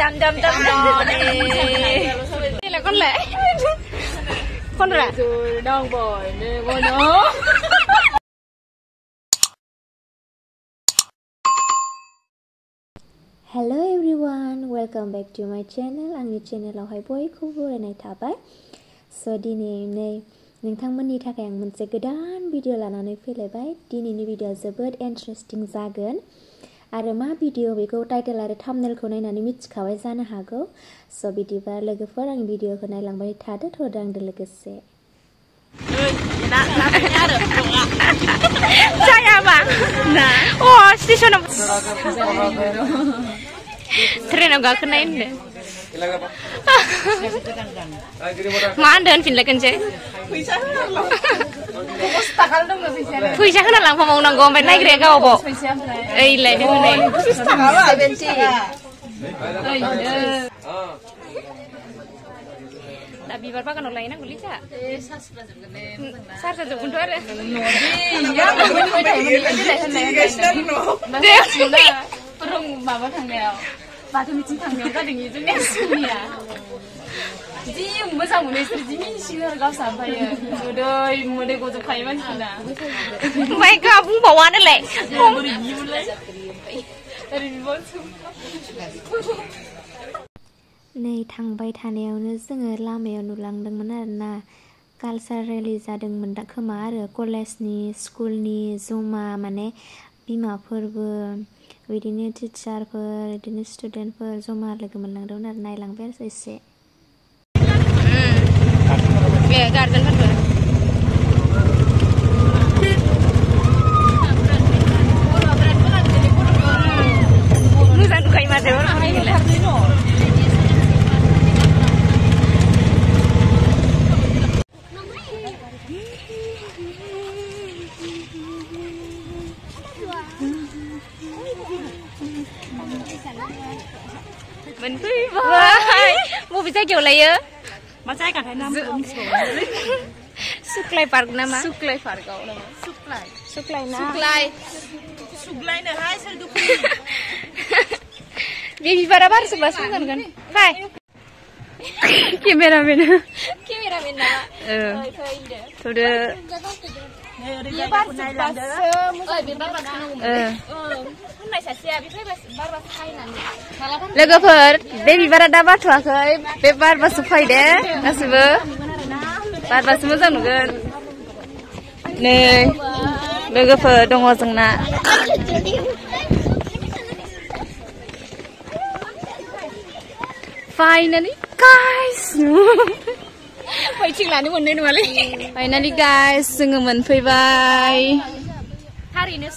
นี่แหละคนแหละคนแหละดองบ่อยเนี่ยคนเนาะHello everyone, welcome back to my channel. आंनि चेनेलावहाय बयखौबो बरायनाय थाबाय. So दिनै नोंथांमोननि थाखाय आं मोनसे गोदान भिडिअ लानानै फैलायबाय. दिनैनि भिडिअआ जोबोद इन्टारेस्टिं जागोन. आरो मा भिडिअ बेखौ टाइटेल आरो थाम्बनेलखौ नायनानै मिथिखाबाय जानो हागौ. So बिदिबा लोगोफोर आंनि भिडिअखौ नायलांबाय थादो आंजों लोगोसे. Saya bang, nah, oh stasiun apa? Tren agak kena ini. Mana dan film kence? Puisa kan lang pamong nang gombet naik rega obo. Ilai ni mana? Tapi berapa kan online aku lihat. Sar juga untuk ada. Perung bawa tanggal. Batu micin tanggal kan dengan itu ni semua. Jadi masa mulai serji micin harga sampai ya. Mudah gojo kaiman sila. Mereka pun bawa ni le. Dari bawah नै थांबाय थानायावनो जोङो लामायाव नुलांदोंमोन आरोना culture rally जादोंमोन दा खोमा आरो कलेजनि स्कुलनि जमा माने बिमाफोरबो बिदिनो टिचारफोर बिदिनो स्टुडेन्टफोर जमा लोगो मोनलांदोंमोन आरो नायलांबाय आरो एसे गार्डेनफोरबो मोजां नुखायो माथो मोनफैबाय बबे जायगायाव लायो मा जायगा थाय नाम सुक्लाय पार्क नामा सुक्लाय पार्कआव नामा सुक्लाय ना सुक्लायनोहाय सोर दुखु बे बिबारा बारसोबा सोंगोन फाय केमेरामेन नामा थौदो लोगोफोर बे बिबारा दा बारथ'वाखै बे बारबासो फैदे गासिबो बारबासो मोजां नुगोन नै लोगोफोर दङ जोंना फाइनालि गाइस फैथिं लानो मोननाय नङालै फाइनालि गाइस जोङो मोनफैबाय थारैनो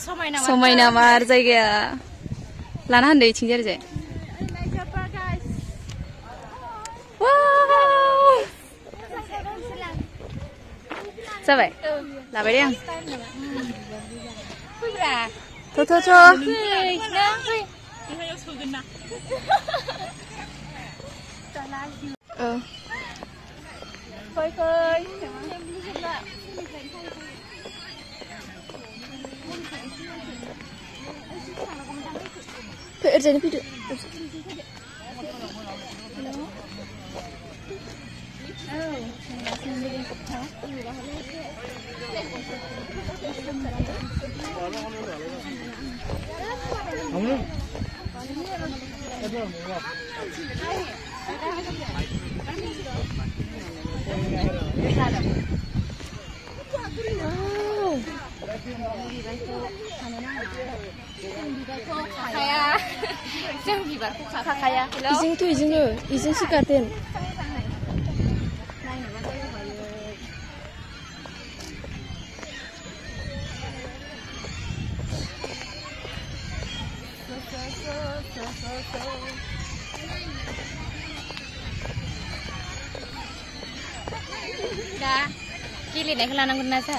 समायना मार जायगाया लाना होनदो इथिंजाय ओरैजाय जाबाय लाबाय दे आं ओरैजायनो फैदो जों बिबारखौ खाखाया इजोंसो गार्डेन दा गेलेनायखौ लानांगोन ना जा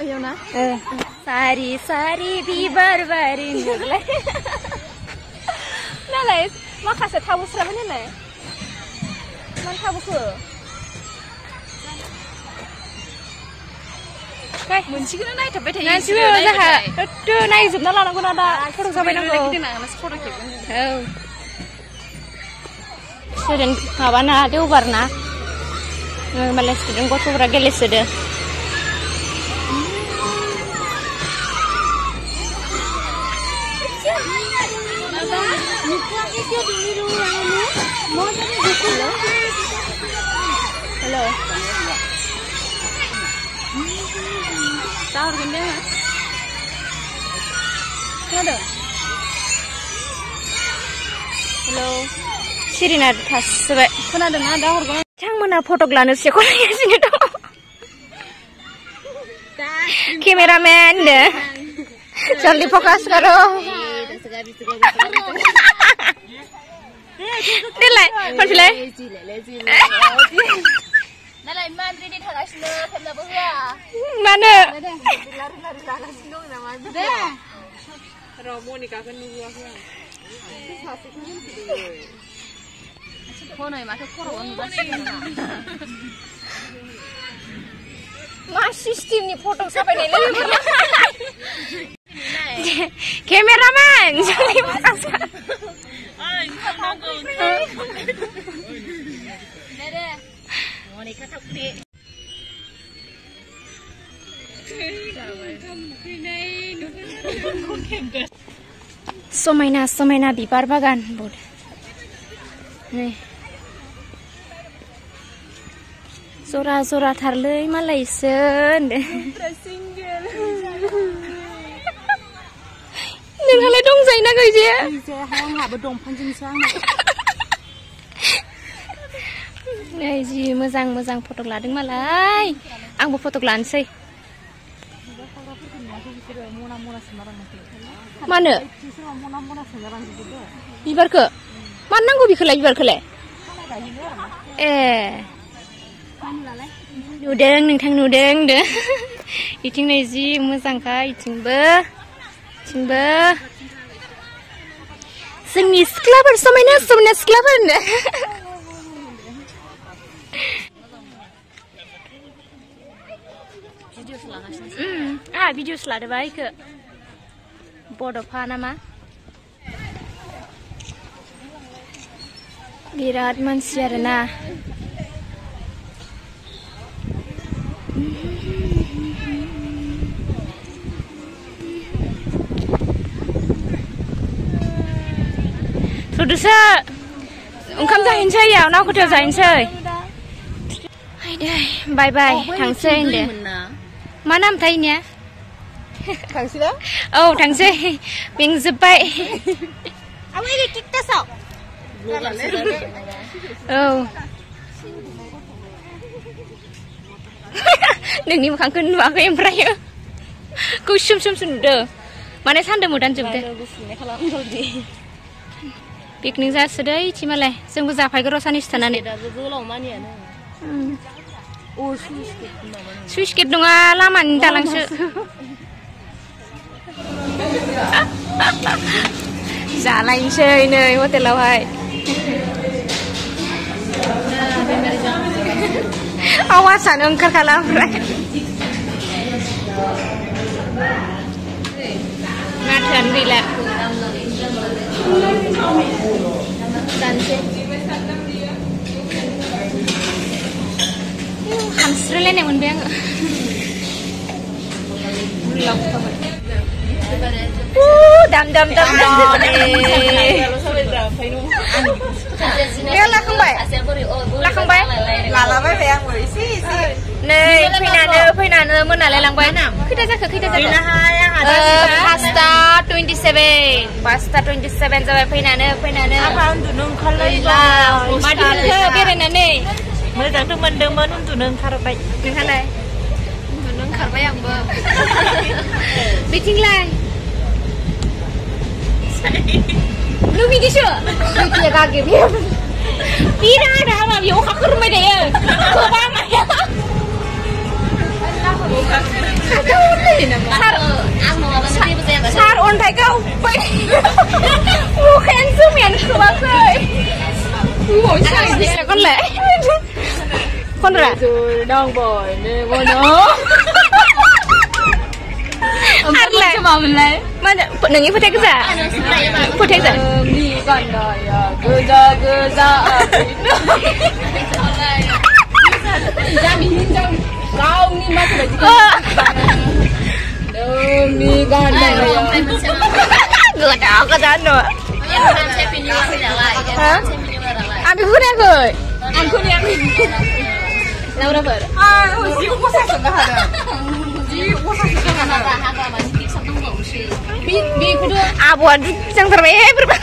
ओयाव ना सारि सारि बिबार बारि नुलाय नालाय माखासे थाबोस्राबाय नालाय मानो थाबोखो मोनसेखौनो नायथाबबाय थायो जोंहा नायजोबना लानांगौ ना दा फट' जाबाय नांगौ student माबाना देवबारना मालाय student गथ'फोरा गेलेसोदो Halo. Tahor gede nggak? Ada. Halo. Sirina tas sebe. Kena ada nada tahor gede. Cang mana foto glanu sih kau nanya sini dong. Kameraman deh. Jolly fokus karo. Delay, konfilai. Nalai mandri di tengah sini, kena berapa? Mana? Lari sini nama deh. Romo ni kakak nunggu aku. Kono macam koron masih. Masih sistem ni foto sampai ni lagi. Kameraman, jadi fokus. समायना बिबार बागान बुद जरा थारलै मालायसो नोंहालाय दंजायोना गैजाया आंहाबो दंफांजोंसो नै जि मोजां फट' लादों मालाय आंबो फट' लानोसै मानो बिबारखौ मानो नांगौ बिखौलाय बिबारखौलाय ए नुदों नोंथां नुदों दे इथिं नै जि मोजांखा इथिंबो जोंनि सिख्लाफोर समायना सिख्लाफोर भिडिअस लादोबा इखो बड'फा नामा बिराद मानसि आरोना थुदोसो ओंखाम जाहैनोसै नाव खथायाव जाहैनोसै बाय बाय थांसै होनदो मा नामथाय इनिया थांसैना औ थांसै मेंजोब्बाय आबै टिकटकआव औ नोंनि मोखांखौ नुवाखै ओमफ्राय गोसोम नुदो माने सान्दों मोदानजोबदो पिकनिक जासोदो इथि मालाय जोंबो जाफायगोर' सानैसो थानानै सुइस गेट नङा लामानि दालांसो जालायनोसै नै हटेलावहाय आवाजानो ओंखारखाला ओमफ्राय नाथुरानो गैला जानोसै हानस्रायलायनाय मोनबाय आङो दाम लाखांबाय लालाबायबाय आंबो एसे नै फैनानै मोनालाय लांबाय खैथा जाखो 5:27 जाबाय फैनानै आफा उन्दुनो ओंखारलायबाय बेरायनानै मोजांथ' मोनदोंमोन उन्दुनो ओंखारबाय नोंहालाय उन्दुनो ओंखारबाय आंबो बिथिंलाय नों बिदिसो गागे बिराद माबायाव अखा खोरोमबाय थायो खोबा माया सार अन्थाइ गावबाय अखायानो जोमैयानो खोबाखै konle konra dong boy ne bono Arlah cuma mulai. Mana nengi putek za? Putek za? Mi kan ya, geza. Jam. Kau ni masih lagi. Mi kan ya. Gua dah ke sana. Ambil putek ke? Aku ni ambil. Laura ber. Jiu pasal sudah ada. Bi kedua. Buat yang terbaik berapa?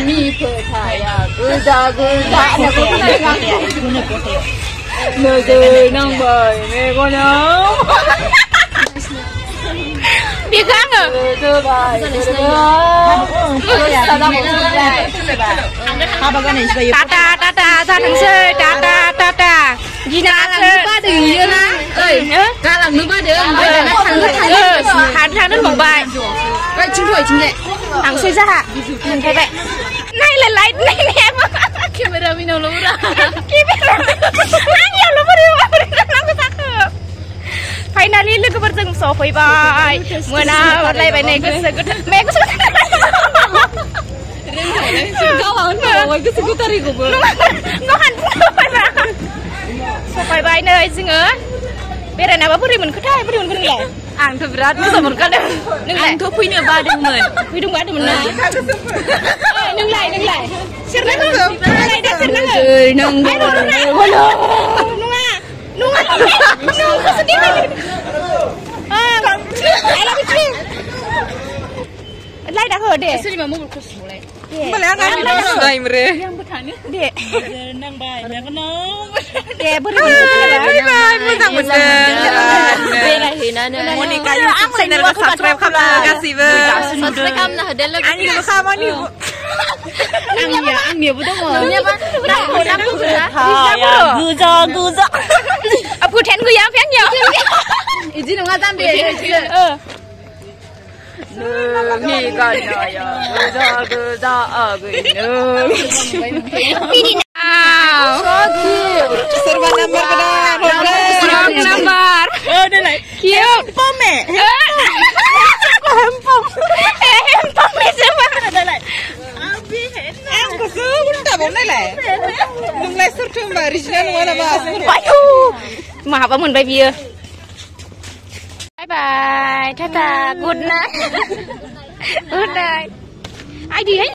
Mi percaya geza. Mesti nampak ni kono. Bilang ah. Tata thằng tata. Gina lupa deh na. Kalang lupa deh. Thằng nó bồng bài. Vậy chính đấy. Thằng xây ra hả? Thằng thấy vậy. Này là lại này em. Camera mình đâu ra. Camera. Anh nhiều lắm đi. Nó có sắc không? Finally look at them so far by. Mana like by neck good. Make Kau awak ke sekitar itu ber. Nó hẳn mana. So far by nơi sing á. Bây giờ nào bác beri mình cứ thay beri mình cái này. Ang tu berat tu sama kan. Ang tu punya badung men. Hidung ada mana? Nâng lại. Sir nâng không? Lại đã sir nâng không? Nâng. Nung sedih lagi. Ai lagi sih? Lai dah herde. Sini mamu berkus mulai. Boleh kan? Sudah imre. Yang bertanya. Dek. Nang bay, nak kenal. Dek beri kita. Bye, mudah Bela hina ne. Monica YouTube channel ko subscribe kap kasih be. Subscribe kam na herde lagi. Ani ko sama ni. Ang budak mo. Nya ba? Aku sudah. Ya, guza. Aku ten ku yang pian yo. Izin nggak sampai. Ni kan ya. Guza Ini now. So cute. Serba number benar. Number. Ada lagi. Cute. Pome. Hempom siapa? Ada lagi. Em có cứ đập bóng này lẻ. Đừng lại xuất trường mà original quá là bà. Mà học ở mình bây giờ. Bye bye. Tata. Good night. Good night. Ai đi hết?